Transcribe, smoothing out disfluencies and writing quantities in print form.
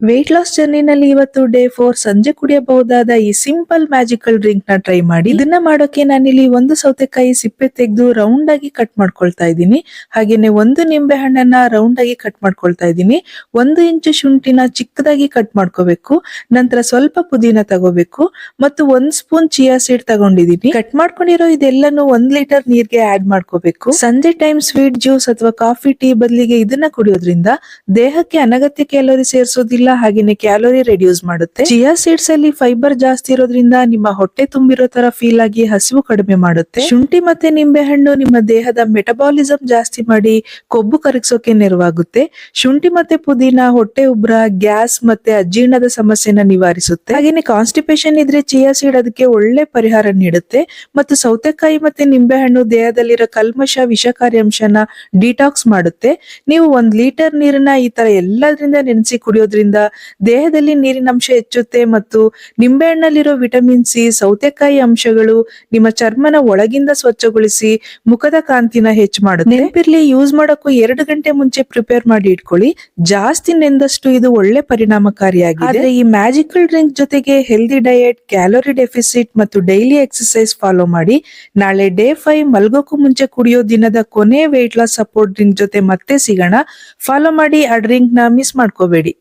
Weight loss ಜರ್ನಿನಲ್ಲಿ ಇವತ್ತು day 4 ಸಂಜೆ ಕುಡಿಯಬಹುದಾದ ಈ ಸಿಂಪಲ್ ಮ್ಯಾಜಿಕಲ್ ಡ್ರಿಂಕ್ ನ ಟ್ರೈ ಮಾಡಿ. ಇದನ್ನ ಮಾಡೋಕೆ ನಾನಿಲ್ಲಿ ಒಂದು ಸೌತೆಕಾಯಿ ಸಿಪ್ಪೆ ತೆಗೆದು ರೌಂಡ್ ಆಗಿ ಕಟ್ ಮಾಡ್ಕೊಳ್ತಾ ಇದ್ದೀನಿ. ಹಾಗೇನೆ ಒಂದು ನಿಂಬೆ ಹಣ್ಣನ್ನ ರೌಂಡ್ ಆಗಿ ಕಟ್ ಮಾಡ್ಕೊಳ್ತಾ ಇದ್ದೀನಿ. 1 ಇಂಚು ಶುಂಠಿನ ಚಿಕ್ಕದಾಗಿ ಕಟ್ ಮಾಡ್ಕೋಬೇಕು. ನಂತರ ಸ್ವಲ್ಪ ಪುದೀನ ತಗೋಬೇಕು ಮತ್ತು 1 ಸ್ಪೂನ್ ಚಿಯಾ ಸೀಡ್ ತಗೊಂಡಿದ್ದೀನಿ. ಕಟ್ ಮಾಡ್ಕೊಂಡಿರೋ ಇದೆಲ್ಲನೂ 1 ಲೀಟರ್ ನೀರ್ಗೆ ಆಡ್ ಮಾಡ್ಕೋಬೇಕು. ಸಂಜೆ ಟೈಮ್ ಸ್ವೀಟ್ ಜ್ಯೂಸ್ ಅಥವಾ ಕಾಫಿ ಟೀ ಬದಲಿಗೆ ಇದನ್ನ ಕುಡಿಯೋದ್ರಿಂದ ದೇಹಕ್ಕೆ ಅನಗತ್ಯ ಕ್ಯಾಲೋರಿ ಸೇರಿಸೋದಿಲ್ಲ, ಹಾಗೇನೆ ಕ್ಯಾಲೋರಿ ರೆಡ್ಯೂಸ್ ಮಾಡುತ್ತೆ. ಚಿಯಾ ಸೀಡ್ಸ್ ಅಲ್ಲಿ ಫೈಬರ್ ಜಾಸ್ತಿ ಇರೋದ್ರಿಂದ ನಿಮ್ಮ ಹೊಟ್ಟೆ ತುಂಬಿರೋ ತರ ಫೀಲ್ ಆಗಿ ಹಸಿವು ಕಡಿಮೆ ಮಾಡುತ್ತೆ. ಶುಂಠಿ ಮತ್ತೆ ನಿಂಬೆ ಹಣ್ಣು ನಿಮ್ಮ ದೇಹದ ಮೆಟಬಾಲಿಸಂ ಜಾಸ್ತಿ ಮಾಡಿ ಕೊಬ್ಬು ಕರಗಿಸೋಕೆ ನೆರವಾಗುತ್ತೆ. ಶುಂಠಿ ಮತ್ತೆ ಪುದೀನ ಹೊಟ್ಟೆ ಉಬ್ರ, ಗ್ಯಾಸ್ ಮತ್ತೆ ಅಜೀರ್ಣದ ಸಮಸ್ಯೆನ ನಿವಾರಿಸುತ್ತೆ. ಹಾಗೇನೆ ಕಾನ್ಸ್ಟಿಪೇಷನ್ ಇದ್ರೆ ಚಿಯಾ ಸೀಡ್ ಅದಕ್ಕೆ ಒಳ್ಳೆ ಪರಿಹಾರ ನೀಡುತ್ತೆ. ಮತ್ತು ಸೌತೆಕಾಯಿ ಮತ್ತೆ ನಿಂಬೆ ಹಣ್ಣು ದೇಹದಲ್ಲಿರೋ ಕಲ್ಮಶ, ವಿಷಕಾರಿ ಅಂಶನ ಡಿಟಾಕ್ಸ್ ಮಾಡುತ್ತೆ. ನೀವು 1 ಲೀಟರ್ ನೀರನ್ನ ಈ ತರ ಎಲ್ಲದರಿಂದ ನೆನೆಸಿ ಕುಡಿಯೋದ್ರಿಂದ ದೇಹದಲ್ಲಿ ನೀರಿನ ಅಂಶ ಹೆಚ್ಚುತ್ತೆ ಮತ್ತು ನಿಂಬೆಹಣ್ಣಲ್ಲಿರೋ ವಿಟಮಿನ್ ಸಿ, ಸೌತೆಕಾಯಿ ಅಂಶಗಳು ನಿಮ್ಮ ಚರ್ಮನ ಒಳಗಿಂದ ಸ್ವಚ್ಛಗೊಳಿಸಿ ಮುಖದ ಕಾಂತಿನ ಹೆಚ್ಚು ಮಾಡುತ್ತೆ. ನೆನಪಿರ್ಲಿ, ಯೂಸ್ ಮಾಡೋಕ್ಕೂ 2 ಗಂಟೆ ಮುಂಚೆ ಪ್ರಿಪೇರ್ ಮಾಡಿ ಇಟ್ಕೊಳ್ಳಿ. ಜಾಸ್ತಿ ನೆಂದಷ್ಟು ಇದು ಒಳ್ಳೆ ಪರಿಣಾಮಕಾರಿಯಾಗಿದೆ. ಆದ್ರೆ ಈ ಮ್ಯಾಜಿಕಲ್ ಡ್ರಿಂಕ್ ಜೊತೆಗೆ ಹೆಲ್ದಿ ಡಯಟ್, ಕ್ಯಾಲೋರಿ ಡೆಫಿಸಿಟ್ ಮತ್ತು ಡೈಲಿ ಎಕ್ಸರ್ಸೈಸ್ ಫಾಲೋ ಮಾಡಿ. ನಾಳೆ ಡೇ 5 ಮಲ್ಗೋಕ್ಕೂ ಮುಂಚೆ ಕುಡಿಯೋ ದಿನದ ಕೊನೆ ವೆಯ್ಟ್ ಲಾಸ್ ಸಪೋರ್ಟ್ ಡ್ರಿಂಕ್ ಜೊತೆ ಮತ್ತೆ ಸಿಗೋಣ. ಫಾಲೋ ಮಾಡಿ, ಆ ಡ್ರಿಂಕ್ ನ ಮಿಸ್ ಮಾಡ್ಕೋಬೇಡಿ.